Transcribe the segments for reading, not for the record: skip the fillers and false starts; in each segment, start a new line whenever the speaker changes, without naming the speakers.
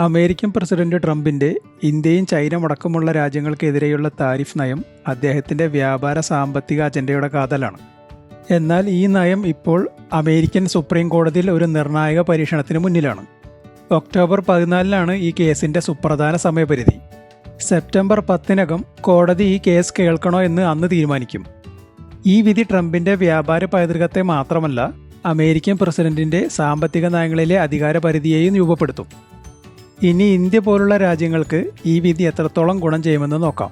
American president ട്രംപിന്റെ ഇന്ത്യയും China അടക്കമുള്ള രാജ്യങ്ങൾക്കെതിരെയുള്ള താരിഫ് നയം അദ്ദേഹത്തിന്റെ വ്യാപാര സാമ്പത്തിക അജണ്ടയുടെ കാതലാണ്. എന്നാൽ ഈ നയം ഇപ്പോൾ അമേരിക്കൻ സുപ്രീം കോടതിയിൽ ഒരു നിർണായക പരീക്ഷണത്തിന് മുന്നിലാണ്. ഒക്ടോബർ 14-നാണ് ഈ കേസിന്റെ സുപ്രധാന സമയപരിധി. സെപ്റ്റംബർ 10-നകം കോടതി ഈ കേസ് കേൾക്കണോ എന്ന് അന്ന് തീരുമാനിക്കും. ഈ വിധി ട്രംപിന്റെ വ്യാപാര പൈതൃകത്തെ മാത്രമല്ല, അമേരിക്കൻ പ്രസിഡന്റിന്റെ സാമ്പത്തിക നയങ്ങളിലെ അധികാരപരിധിയെയും രൂപപ്പെടുത്തും. ഇനി ഇന്ത്യ പോലുള്ള രാജ്യങ്ങൾക്ക് ഈ വിധി എത്രത്തോളം ഗുണം ചെയ്യുമെന്ന് നോക്കാം.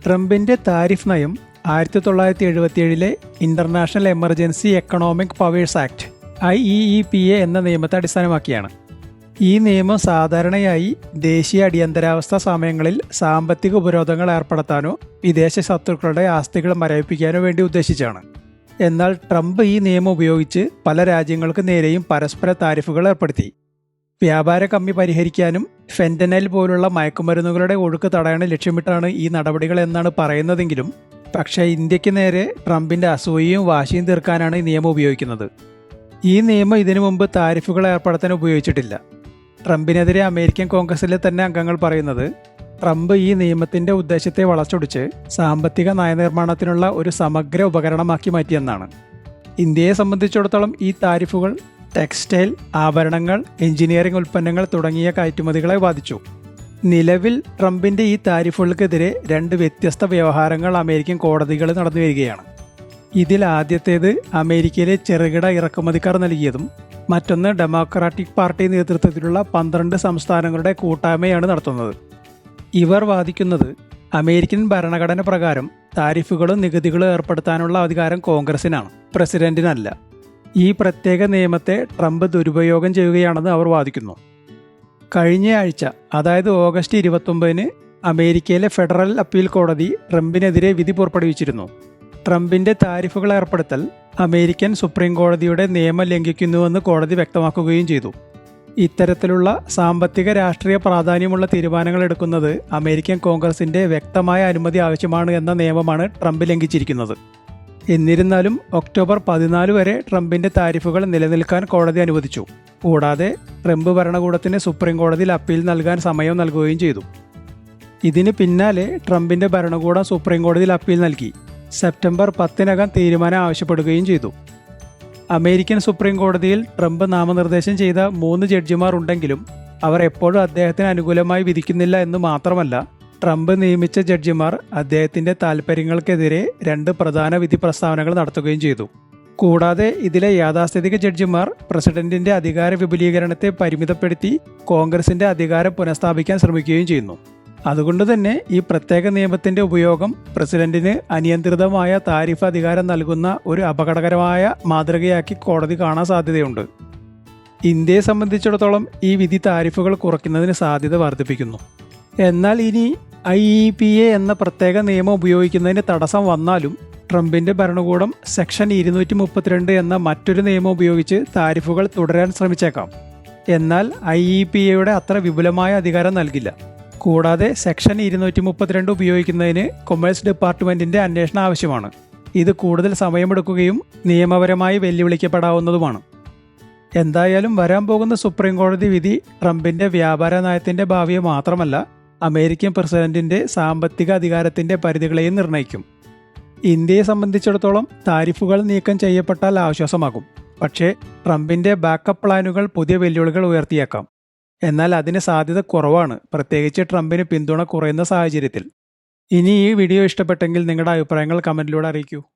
ട്രംപിന്റെ താരിഫ് നയം 1977-ലെ international emergency economic powers act IEEPA എന്ന നിയമത്തെ അടിസ്ഥാനമാക്കിയാണ്. ഈ നിയമം സാധാരണയായി ദേശീയ അടിയന്തരാവസ്ഥ സമയങ്ങളിൽ സാമ്പത്തിക ഉപരോധങ്ങൾ ഏർപ്പെടുത്താനോ വിദേശ ശത്രുക്കളുടെ ആസ്തികൾ മരവിപ്പിക്കാനോ വേണ്ടി ഉദ്ദേശിച്ചാണ്. എന്നാൽ ട്രംപ് ഈ നിയമം ഉപയോഗിച്ച് പല രാജ്യങ്ങൾക്ക് നേരെയും പരസ്പര താരിഫുകൾ ഏർപ്പെടുത്തി. വ്യാപാര കമ്മി പരിഹരിക്കാനും ഫെന്റനൈൽ പോലുള്ള മയക്കുമരുന്നുകളുടെ ഒഴുക്ക് തടയാനും ലക്ഷ്യമിട്ടാണ് ഈ നടപടികൾ എന്നാണ് പറയുന്നതെങ്കിലും, പക്ഷേ ഇന്ത്യക്ക് നേരെ ട്രംപിന്റെ അസൂയയും വാശിയും തീർക്കാനാണ് ഈ നിയമം ഉപയോഗിക്കുന്നത്. ഈ നിയമം ഇതിനു മുമ്പ് താരിഫുകൾ ഏർപ്പെടുത്താൻ ഉപയോഗിച്ചിട്ടില്ല. ട്രംപിനെതിരെ അമേരിക്കൻ കോൺഗ്രസിലെ തന്നെ അംഗങ്ങൾ പറയുന്നത്, ട്രംപ് ഈ നിയമത്തിന്റെ ഉദ്ദേശത്തെ വളച്ചൊടിച്ച് സാമ്പത്തിക നയനിർമ്മാണത്തിനുള്ള ഒരു സമഗ്ര ഉപകരണമാക്കി മാറ്റിയെന്നാണ്. ഇന്ത്യയെ സംബന്ധിച്ചിടത്തോളം ഈ താരിഫുകൾ ടെക്സ്റ്റൈൽ, ആഭരണങ്ങൾ, എഞ്ചിനീയറിംഗ് ഉൽപ്പന്നങ്ങൾ തുടങ്ങിയ കയറ്റുമതികളെ ബാധിച്ചു. നിലവിൽ ട്രംപിന്റെ ഈ താരിഫുകൾക്കെതിരെ 2 വ്യത്യസ്ത വ്യവഹാരങ്ങൾ അമേരിക്കൻ കോടതികളിൽ നടന്നു വരികയാണ്. ഇതിൽ ആദ്യത്തേത് അമേരിക്കയിലെ ചെറുകിട ഇറക്കുമതിക്കാർ നൽകിയതും മറ്റൊന്ന് ഡെമോക്രാറ്റിക് പാർട്ടി നേതൃത്വത്തിലുള്ള 12 സംസ്ഥാനങ്ങളുടെ കൂട്ടായ്മയാണ് നടത്തുന്നത്. ഇവർ വാദിക്കുന്നത് അമേരിക്കൻ ഭരണഘടന പ്രകാരം താരിഫുകളും നികുതികളും ഏർപ്പെടുത്താനുള്ള അധികാരം കോൺഗ്രസിനാണ്, പ്രസിഡന്റിനല്ല. ഈ പ്രത്യേക നിയമത്തെ ട്രംപ് ദുരുപയോഗം ചെയ്യുകയാണെന്ന് അവർ വാദിക്കുന്നു. കഴിഞ്ഞ ആഴ്ച, അതായത് ഓഗസ്റ്റ് 29-ന് അമേരിക്കയിലെ ഫെഡറൽ അപ്പീൽ കോടതി ട്രംപിനെതിരെ വിധി പുറപ്പെടുവിച്ചിരുന്നു. ട്രംപിന്റെ താരിഫുകൾ ഏർപ്പെടുത്തൽ അമേരിക്കൻ സുപ്രീം കോടതിയുടെ നിയമം ലംഘിക്കുന്നുവെന്ന് കോടതി വ്യക്തമാക്കുകയും ചെയ്തു. ഇത്തരത്തിലുള്ള സാമ്പത്തിക രാഷ്ട്രീയ പ്രാധാന്യമുള്ള തീരുമാനങ്ങൾ എടുക്കുന്നത് അമേരിക്കൻ കോൺഗ്രസിന്റെ വ്യക്തമായ അനുമതി ആവശ്യമാണ് എന്ന നിയമമാണ് ട്രംപ് ലംഘിച്ചിരിക്കുന്നത്. എന്നിരുന്നാലും ഒക്ടോബർ 14 വരെ ട്രംപിന്റെ താരിഫുകൾ നിലനിൽക്കാൻ കോടതി അനുവദിച്ചു. കൂടാതെ ട്രംപ് ഭരണകൂടത്തിന് സുപ്രീം കോടതിയിൽ അപ്പീൽ നൽകാൻ സമയം നൽകുകയും ചെയ്തു. ഇതിന് പിന്നാലെ ട്രംപിന്റെ ഭരണകൂടം സുപ്രീം കോടതിയിൽ അപ്പീൽ നൽകി സെപ്റ്റംബർ 10-നകം തീരുമാനം ആവശ്യപ്പെടുകയും ചെയ്തു. അമേരിക്കൻ സുപ്രീം കോടതിയിൽ ട്രംപ് നാമനിർദ്ദേശം ചെയ്ത 3 ജഡ്ജിമാർ ഉണ്ടെങ്കിലും അവർ എപ്പോഴും അദ്ദേഹത്തിന് അനുകൂലമായി വിധിക്കുന്നില്ല എന്ന് മാത്രമല്ല, ട്രംപ് നിയമിച്ച ജഡ്ജിമാർ അദ്ദേഹത്തിന്റെ താൽപ്പര്യങ്ങൾക്കെതിരെ 2 പ്രധാന വിധി പ്രസ്താവനകൾ നടത്തുകയും ചെയ്തു. കൂടാതെ ഇതിലെ യാഥാസ്ഥിതിക ജഡ്ജിമാർ പ്രസിഡന്റിന്റെ അധികാര വിപുലീകരണത്തെ പരിമിതപ്പെടുത്തി കോൺഗ്രസിന്റെ അധികാരം പുനഃസ്ഥാപിക്കാൻ ശ്രമിക്കുകയും ചെയ്യുന്നു. അതുകൊണ്ട് തന്നെ ഈ പ്രത്യേക നിയമത്തിന്റെ ഉപയോഗം പ്രസിഡന്റിന് അനിയന്ത്രിതമായ താരിഫ് അധികാരം നൽകുന്ന ഒരു അപകടകരമായ മാതൃകയാക്കി കോടതി കാണാൻ സാധ്യതയുണ്ട്. ഇന്ത്യയെ സംബന്ധിച്ചിടത്തോളം ഈ വിധി താരിഫുകൾ കുറയ്ക്കുന്നതിന് സാധ്യത വർദ്ധിപ്പിക്കുന്നു. എന്നാൽ ഇനി IEEPA എന്ന പ്രത്യേക നിയമം ഉപയോഗിക്കുന്നതിന് തടസ്സം വന്നാലും ട്രംപിന്റെ ഭരണകൂടം സെക്ഷൻ 232 എന്ന മറ്റൊരു നിയമം ഉപയോഗിച്ച് താരിഫുകൾ തുടരാൻ ശ്രമിച്ചേക്കാം. എന്നാൽ IEEPAയുടെ അത്ര വിപുലമായ അധികാരം നൽകില്ല. കൂടാതെ സെക്ഷൻ 232 ഉപയോഗിക്കുന്നതിന് കൊമേഴ്സ് ഡിപ്പാർട്ട്മെന്റിന്റെ അന്വേഷണം ആവശ്യമാണ്. ഇത് കൂടുതൽ സമയമെടുക്കുകയും നിയമപരമായി വെല്ലുവിളിക്കപ്പെടാവുന്നതുമാണ്. എന്തായാലും വരാൻ പോകുന്ന സുപ്രീം കോടതി വിധി ട്രംപിന്റെ വ്യാപാര നയത്തിന്റെ ഭാവിയെ മാത്രമല്ല, അമേരിക്കൻ പ്രസിഡന്റിന്റെ സാമ്പത്തിക അധികാരത്തിന്റെ പരിധികളെയും നിർണ്ണയിക്കും. ഇന്ത്യയെ സംബന്ധിച്ചിടത്തോളം താരിഫുകൾ നീക്കം ചെയ്യപ്പെട്ടാൽ ആശ്വാസമാകും. പക്ഷേ ട്രംപിന്റെ ബാക്കപ്പ് പ്ലാനുകൾ പുതിയ വെല്ലുവിളികൾ ഉയർത്തിയേക്കാം. എന്നാൽ അതിന് സാധ്യത കുറവാണ്, പ്രത്യേകിച്ച് ട്രംപിന് പിന്തുണ കുറയുന്ന സാഹചര്യത്തിൽ. ഇനി ഈ വീഡിയോ ഇഷ്ടപ്പെട്ടെങ്കിൽ നിങ്ങളുടെ അഭിപ്രായങ്ങൾ കമന്റിലൂടെ അറിയിക്കൂ.